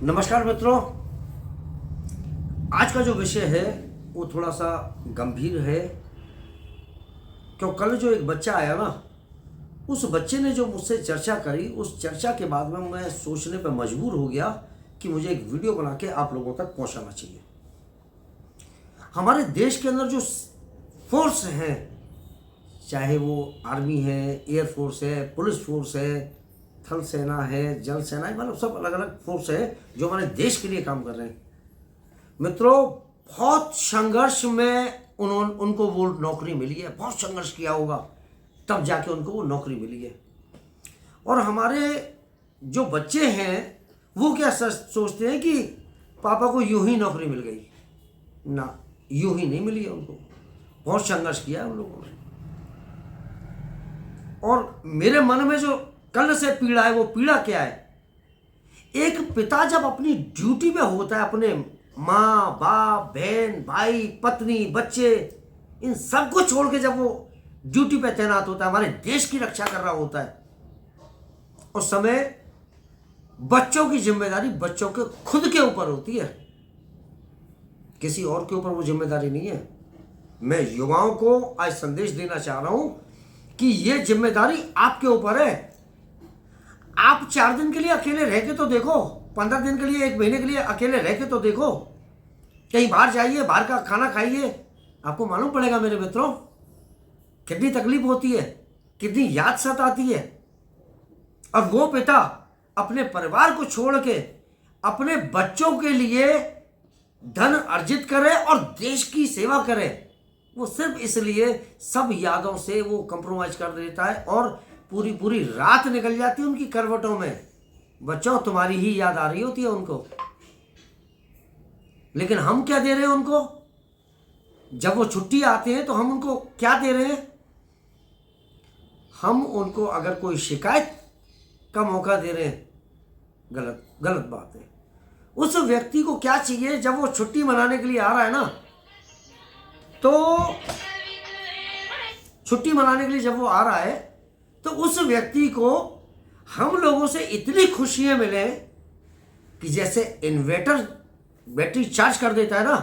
नमस्कार मित्रों। आज का जो विषय है वो थोड़ा सा गंभीर है। क्यों कल जो एक बच्चा आया ना, उस बच्चे ने जो मुझसे चर्चा करी, उस चर्चा के बाद में मैं सोचने पर मजबूर हो गया कि मुझे एक वीडियो बना के आप लोगों तक पहुंचाना चाहिए। हमारे देश के अंदर जो फोर्स हैं, चाहे वो आर्मी है, एयरफोर्स है, पुलिस फोर्स है, थल सेना है, जल सेना है, मतलब सब अलग अलग फोर्स है जो हमारे देश के लिए काम कर रहे हैं। मित्रों, बहुत संघर्ष में उनको वो नौकरी मिली है। बहुत संघर्ष किया होगा तब जाके उनको वो नौकरी मिली है। और हमारे जो बच्चे हैं वो क्या सोचते हैं कि पापा को यूं ही नौकरी मिल गई। ना, यूं ही नहीं मिली है उनको, बहुत संघर्ष किया है उन लोगों ने। और मेरे मन में जो कल से पीड़ा है, वो पीड़ा क्या है? एक पिता जब अपनी ड्यूटी में होता है, अपने माँ बाप, बहन भाई, पत्नी, बच्चे, इन सबको छोड़ के जब वो ड्यूटी पे तैनात होता है, हमारे देश की रक्षा कर रहा होता है, उस समय बच्चों की जिम्मेदारी बच्चों के खुद के ऊपर होती है, किसी और के ऊपर वो जिम्मेदारी नहीं है। मैं युवाओं को आज संदेश देना चाह रहा हूं कि ये जिम्मेदारी आपके ऊपर है। आप 4 दिन के लिए अकेले रह के तो देखो, 15 दिन के लिए, 1 महीने के लिए अकेले रह के तो देखो। कहीं बाहर जाइए, बाहर का खाना खाइए, आपको मालूम पड़ेगा मेरे मित्रों कितनी तकलीफ होती है, कितनी याद सताती है। और वो पिता अपने परिवार को छोड़ के अपने बच्चों के लिए धन अर्जित करे और देश की सेवा करे, वो सिर्फ इसलिए सब यादों से वो कंप्रोमाइज कर देता है और पूरी पूरी रात निकल जाती है उनकी करवटों में। बच्चों, तुम्हारी ही याद आ रही होती है उनको। लेकिन हम क्या दे रहे हैं उनको? जब वो छुट्टी आते हैं तो हम उनको क्या दे रहे हैं? हम उनको अगर कोई शिकायत का मौका दे रहे हैं, गलत बात है। उस व्यक्ति को क्या चाहिए? जब वो छुट्टी मनाने के लिए आ रहा है ना, तो छुट्टी मनाने के लिए जब वो आ रहा है तो उस व्यक्ति को हम लोगों से इतनी खुशियां मिले कि जैसे इन्वर्टर बैटरी चार्ज कर देता है ना,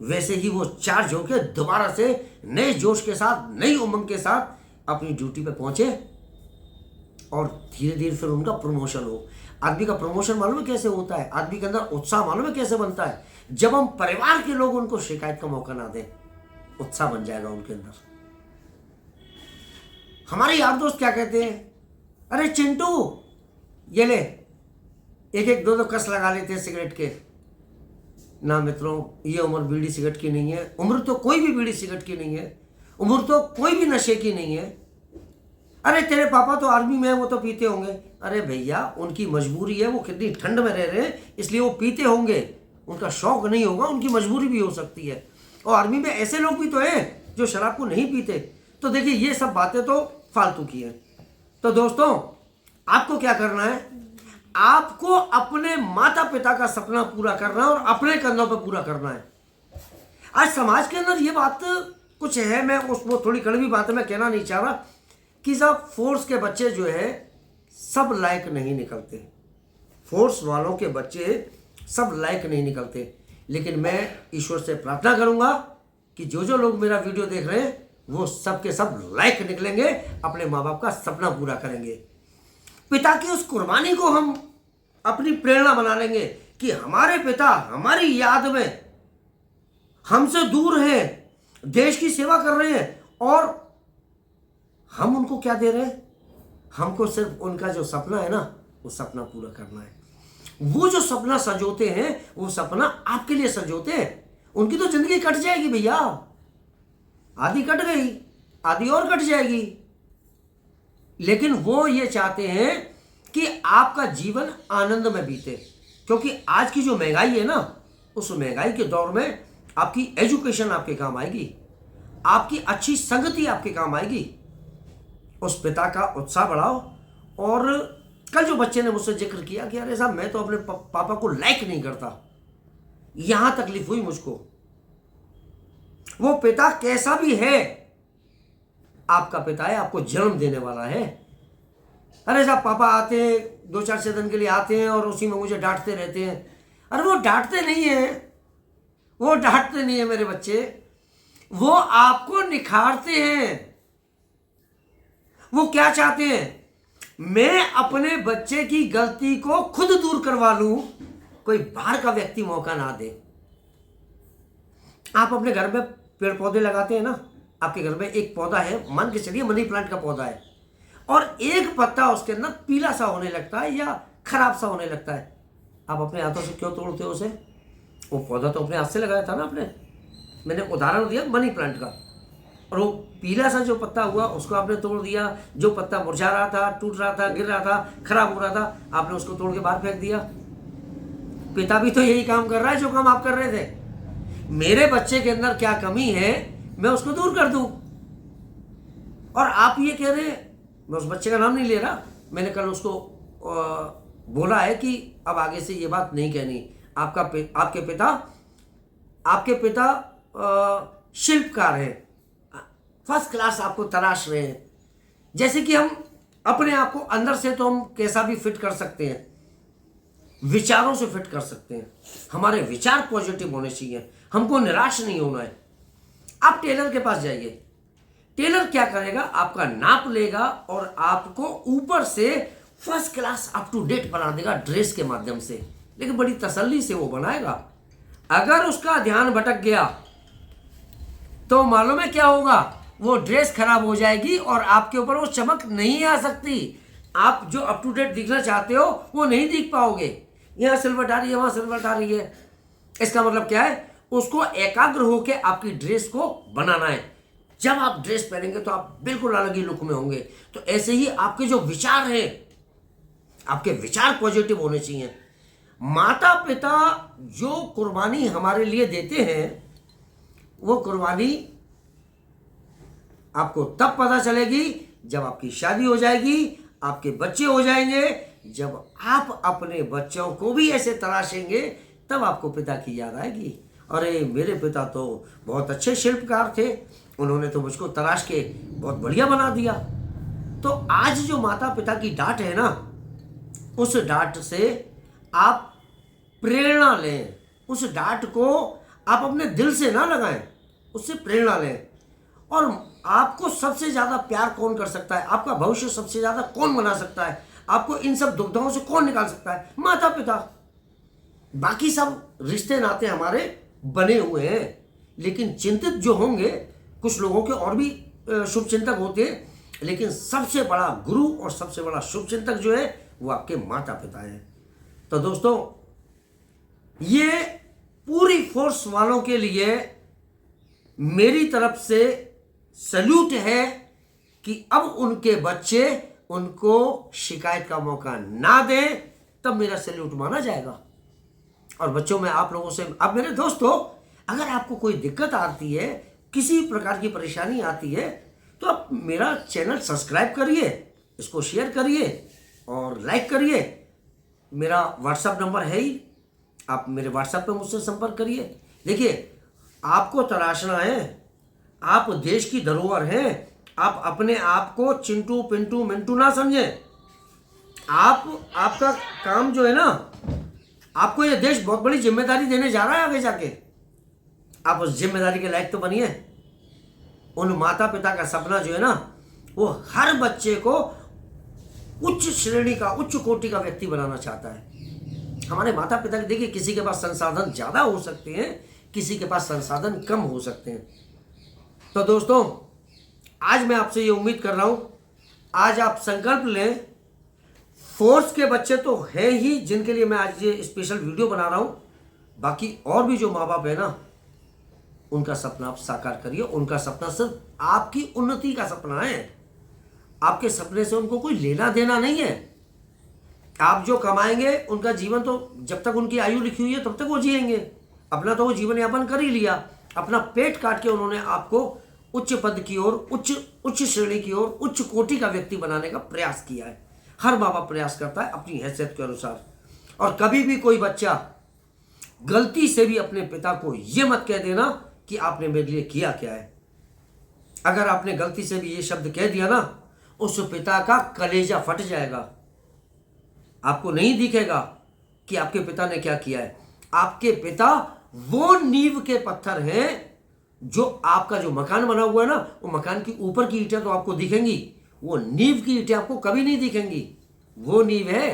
वैसे ही वो चार्ज होकर दोबारा से नए जोश के साथ, नई उमंग के साथ अपनी ड्यूटी पे पहुंचे और धीरे धीरे फिर उनका प्रमोशन हो। आदमी का प्रमोशन मालूम है कैसे होता है? आदमी के अंदर उत्साह मालूम है कैसे बनता है? जब हम परिवार के लोग उनको शिकायत का मौका ना दें, उत्साह बन जाएगा उनके अंदर। हमारे यार दोस्त क्या कहते हैं? अरे चिंटू, ये ले, 1-1, 2-2 कस लगा लेते हैं सिगरेट के। ना मित्रों, ये उम्र बीड़ी सिगरेट की नहीं है। उम्र तो कोई भी बीड़ी सिगरेट की नहीं है। उम्र तो कोई भी नशे की नहीं है। अरे तेरे पापा तो आर्मी में है, वो तो पीते होंगे। अरे भैया, उनकी मजबूरी है, वो कितनी ठंड में रह रहे हैं इसलिए वो पीते होंगे। उनका शौक नहीं होगा, उनकी मजबूरी भी हो सकती है। और आर्मी में ऐसे लोग भी तो हैं जो शराब को नहीं पीते। तो देखिए, ये सब बातें तो फालतू की हैं। तो दोस्तों, आपको क्या करना है? आपको अपने माता पिता का सपना पूरा करना है और अपने कंधों पर पूरा करना है। आज समाज के अंदर ये बात कुछ है, मैं उसको थोड़ी कड़वी बात है, मैं कहना नहीं चाह रहा कि सब फोर्स के बच्चे जो है सब लायक नहीं निकलते। फोर्स वालों के बच्चे सब लायक नहीं निकलते। लेकिन मैं ईश्वर से प्रार्थना करूंगा कि जो जो लोग मेरा वीडियो देख रहे हैं वो सब के सब लायक निकलेंगे, अपने माँ बाप का सपना पूरा करेंगे। पिता की उस कुर्बानी को हम अपनी प्रेरणा बना लेंगे कि हमारे पिता हमारी याद में हमसे दूर हैं, देश की सेवा कर रहे हैं, और हम उनको क्या दे रहे हैं? हमको सिर्फ उनका जो सपना है ना, वो सपना पूरा करना है। वो जो सपना सजोते हैं, वो सपना आपके लिए सजोते हैं। उनकी तो जिंदगी कट जाएगी भैया, आधी कट गई, आधी और कट जाएगी। लेकिन वो ये चाहते हैं कि आपका जीवन आनंद में बीते। क्योंकि आज की जो महंगाई है ना, उस महंगाई के दौर में आपकी एजुकेशन आपके काम आएगी, आपकी अच्छी संगति आपके काम आएगी। उस पिता का उत्साह बढ़ाओ। और कल जो बच्चे ने मुझसे जिक्र किया कि अरे साहब, मैं तो अपने पापा को लाइक नहीं करता, यहां तकलीफ हुई मुझको। वो पिता कैसा भी है, आपका पिता है, आपको जन्म देने वाला है। अरे साहब, पापा आते हैं 2-4 दिन के लिए आते हैं और उसी में मुझे डांटते रहते हैं। अरे वो डांटते नहीं है, वो डांटते नहीं है मेरे बच्चे, वो आपको निखारते हैं। वो क्या चाहते हैं, मैं अपने बच्चे की गलती को खुद दूर करवा लूं, कोई बाहर का व्यक्ति मौका ना दे। आप अपने घर में पेड़ पौधे लगाते हैं ना, आपके घर में एक पौधा है, मान के चलिए मनी प्लांट का पौधा है, और एक पत्ता उसके अंदर पीला सा होने लगता है या खराब सा होने लगता है, आप अपने हाथों से क्यों तोड़ते हो उसे? वो पौधा तो अपने हाथ से लगाया था ना आपने। मैंने उदाहरण दिया मनी प्लांट का, और वो पीला सा जो पत्ता हुआ उसको आपने तोड़ दिया। जो पत्ता मुरझा रहा था, टूट रहा था, गिर रहा था, खराब हो रहा था, आपने उसको तोड़ के बाहर फेंक दिया। पिता भी तो यही काम कर रहा है जो काम आप कर रहे थे। मेरे बच्चे के अंदर क्या कमी है, मैं उसको दूर कर दूं। और आप ये कह रहे हैं, मैं उस बच्चे का नाम नहीं ले रहा, मैंने कल उसको बोला है कि अब आगे से ये बात नहीं कहनी। आपके पिता शिल्पकार हैं, फर्स्ट क्लास आपको तराश रहे हैं। जैसे कि हम अपने आप को अंदर से तो हम कैसा भी फिट कर सकते हैं, विचारों से फिट कर सकते हैं। हमारे विचार पॉजिटिव होने चाहिए, हमको निराश नहीं होना है। आप टेलर के पास जाइए, टेलर क्या करेगा, आपका नाप लेगा और आपको ऊपर से first class up to date बना देगा ड्रेस के माध्यम से, लेकिन बड़ी तसल्ली से वो बनाएगा। अगर उसका ध्यान भटक गया तो मालूम है क्या होगा, वो ड्रेस खराब हो जाएगी और आपके ऊपर वो चमक नहीं आ सकती। आप जो अप टू डेट दिखना चाहते हो वो नहीं दिख पाओगे। यहाँ सिल्वर आ रही है, वहां सिल्वर आ रही है, इसका मतलब क्या है, उसको एकाग्र होकर आपकी ड्रेस को बनाना है। जब आप ड्रेस पहनेंगे तो आप बिल्कुल अलग ही लुक में होंगे। तो ऐसे ही आपके जो विचार हैं, आपके विचार पॉजिटिव होने चाहिए। माता पिता जो कुर्बानी हमारे लिए देते हैं, वो कुर्बानी आपको तब पता चलेगी जब आपकी शादी हो जाएगी, आपके बच्चे हो जाएंगे। जब आप अपने बच्चों को भी ऐसे तराशेंगे तब आपको पिता की याद आएगी, अरे मेरे पिता तो बहुत अच्छे शिल्पकार थे, उन्होंने तो मुझको तराश के बहुत बढ़िया बना दिया। तो आज जो माता पिता की डांट है ना, उस डांट से आप प्रेरणा लें। उस डांट को आप अपने दिल से ना लगाएं, उससे प्रेरणा लें। और आपको सबसे ज्यादा प्यार कौन कर सकता है, आपका भविष्य सबसे ज्यादा कौन बना सकता है, आपको इन सब दुविधाओं से कौन निकाल सकता है, माता पिता। बाकी सब रिश्ते नाते हमारे बने हुए हैं, लेकिन चिंतित जो होंगे, कुछ लोगों के और भी शुभ चिंतक होते हैं, लेकिन सबसे बड़ा गुरु और सबसे बड़ा शुभ चिंतक जो है वो आपके माता पिता हैं। तो दोस्तों, ये पूरी फोर्स वालों के लिए मेरी तरफ से सल्यूट है कि अब उनके बच्चे उनको शिकायत का मौका ना दें, तब मेरा सल्यूट माना जाएगा। और बच्चों में आप लोगों से, अब मेरे दोस्तों, अगर आपको कोई दिक्कत आती है, किसी प्रकार की परेशानी आती है, तो आप मेरा चैनल सब्सक्राइब करिए, इसको शेयर करिए और लाइक करिए। मेरा व्हाट्सएप नंबर है ही, आप मेरे व्हाट्सएप पे मुझसे संपर्क करिए। देखिए, आपको तराशना है, आप देश की धरोहर हैं, आप अपने आप को चिंटू पिंटू मिंटू ना समझें। आपका काम जो है ना, आपको ये देश बहुत बड़ी जिम्मेदारी देने जा रहा है आगे जाके, आप उस जिम्मेदारी के लायक तो बनिए। उन माता पिता का सपना जो है ना, वो हर बच्चे को उच्च श्रेणी का, उच्च कोटि का व्यक्ति बनाना चाहता है। हमारे माता पिता के, देखिए, किसी के पास संसाधन ज्यादा हो सकते हैं, किसी के पास संसाधन कम हो सकते हैं। तो दोस्तों, आज मैं आपसे ये उम्मीद कर रहा हूं, आज आप संकल्प लें। फोर्स के बच्चे तो हैं ही जिनके लिए मैं आज ये स्पेशल वीडियो बना रहा हूं, बाकी और भी जो माँ बाप है ना, उनका सपना आप साकार करिए। उनका सपना सिर्फ आपकी उन्नति का सपना है, आपके सपने से उनको कोई लेना देना नहीं है। आप जो कमाएंगे, उनका जीवन तो जब तक उनकी आयु लिखी हुई है तब तक वो जिएंगे। अपना तो वो जीवन यापन कर ही लिया, अपना पेट काट के उन्होंने आपको उच्च पद की ओर, उच्च श्रेणी की ओर, उच्च कोटि का व्यक्ति बनाने का प्रयास किया है। हर माँ बाप प्रयास करता है अपनी हैसियत के अनुसार। और कभी भी कोई बच्चा गलती से भी अपने पिता को ये मत कह देना कि आपने मेरे लिए किया क्या है। अगर आपने गलती से भी ये शब्द कह दिया ना, उस पिता का कलेजा फट जाएगा। आपको नहीं दिखेगा कि आपके पिता ने क्या किया है। आपके पिता वो नींव के पत्थर हैं जो आपका जो मकान बना हुआ है ना, वो मकान की ऊपर की ईंटें तो आपको दिखेंगी, वो नींव की ईंटें आपको कभी नहीं दिखेंगी। वो नींव है।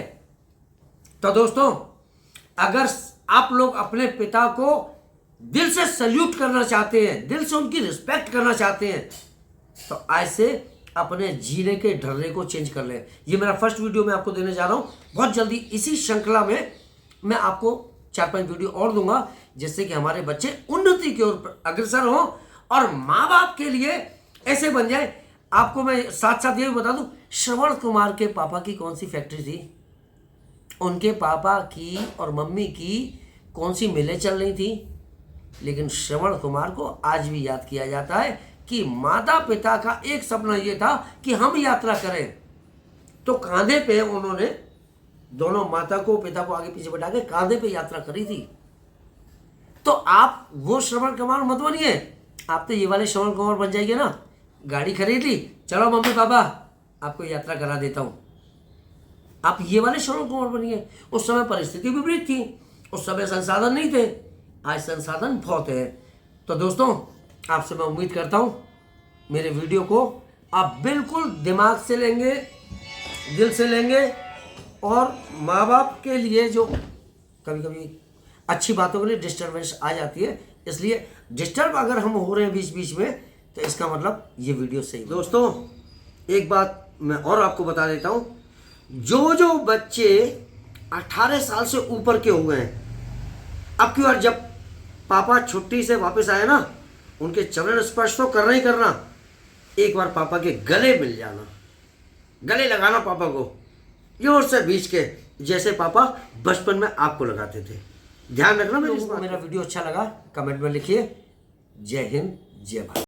तो दोस्तों, अगर आप लोग अपने पिता को दिल से सल्यूट करना चाहते हैं, दिल से उनकी रिस्पेक्ट करना चाहते हैं, तो ऐसे अपने जीने के ढर्रे को चेंज कर लें। ये मेरा फर्स्ट वीडियो मैं आपको देने जा रहा हूं। बहुत जल्दी इसी श्रृंखला में मैं आपको 4-5 वीडियो और दूंगा, जिससे कि हमारे बच्चे उन्नति की ओर अग्रसर हों और माँ बाप के लिए ऐसे बन जाए। आपको मैं साथ साथ ये भी बता दूं, श्रवण कुमार के पापा की कौन सी फैक्ट्री थी, उनके पापा की और मम्मी की कौन सी मिलें चल रही थी, लेकिन श्रवण कुमार को आज भी याद किया जाता है कि माता पिता का एक सपना ये था कि हम यात्रा करें। तो कांधे पे उन्होंने दोनों माता को पिता को आगे पीछे बैठा के कांधे पे यात्रा करी थी। तो आप वो श्रवण कुमार मत बनिए, आप तो ये वाले श्रवण कुमार बन जाइए ना। गाड़ी खरीद ली, चलो मम्मी पापा आपको यात्रा करा देता हूँ, आप ये वाले श्रवण कुमार बनिए। उस समय परिस्थिति विपरीत थी, उस समय संसाधन नहीं थे, आज संसाधन बहुत है। तो दोस्तों, आपसे मैं उम्मीद करता हूँ मेरे वीडियो को आप बिल्कुल दिमाग से लेंगे, दिल से लेंगे, और माँ बाप के लिए जो कभी कभी अच्छी बातों के लिए डिस्टर्बेंस आ जाती है, इसलिए डिस्टर्ब अगर हम हो रहे हैं बीच बीच में, तो इसका मतलब ये वीडियो सही। दोस्तों, एक बात मैं और आपको बता देता हूँ, जो बच्चे 18 साल से ऊपर के हो गए हैं, अब की बार जब पापा छुट्टी से वापस आए ना, उनके चरण स्पर्श तो करना ही करना, एक बार पापा के गले मिल जाना, गले लगाना पापा को जोर से भींच के, जैसे पापा बचपन में आपको लगाते थे। ध्यान रखना। मेरा वीडियो अच्छा लगा कमेंट में लिखिए। जय हिंद, जय भारत।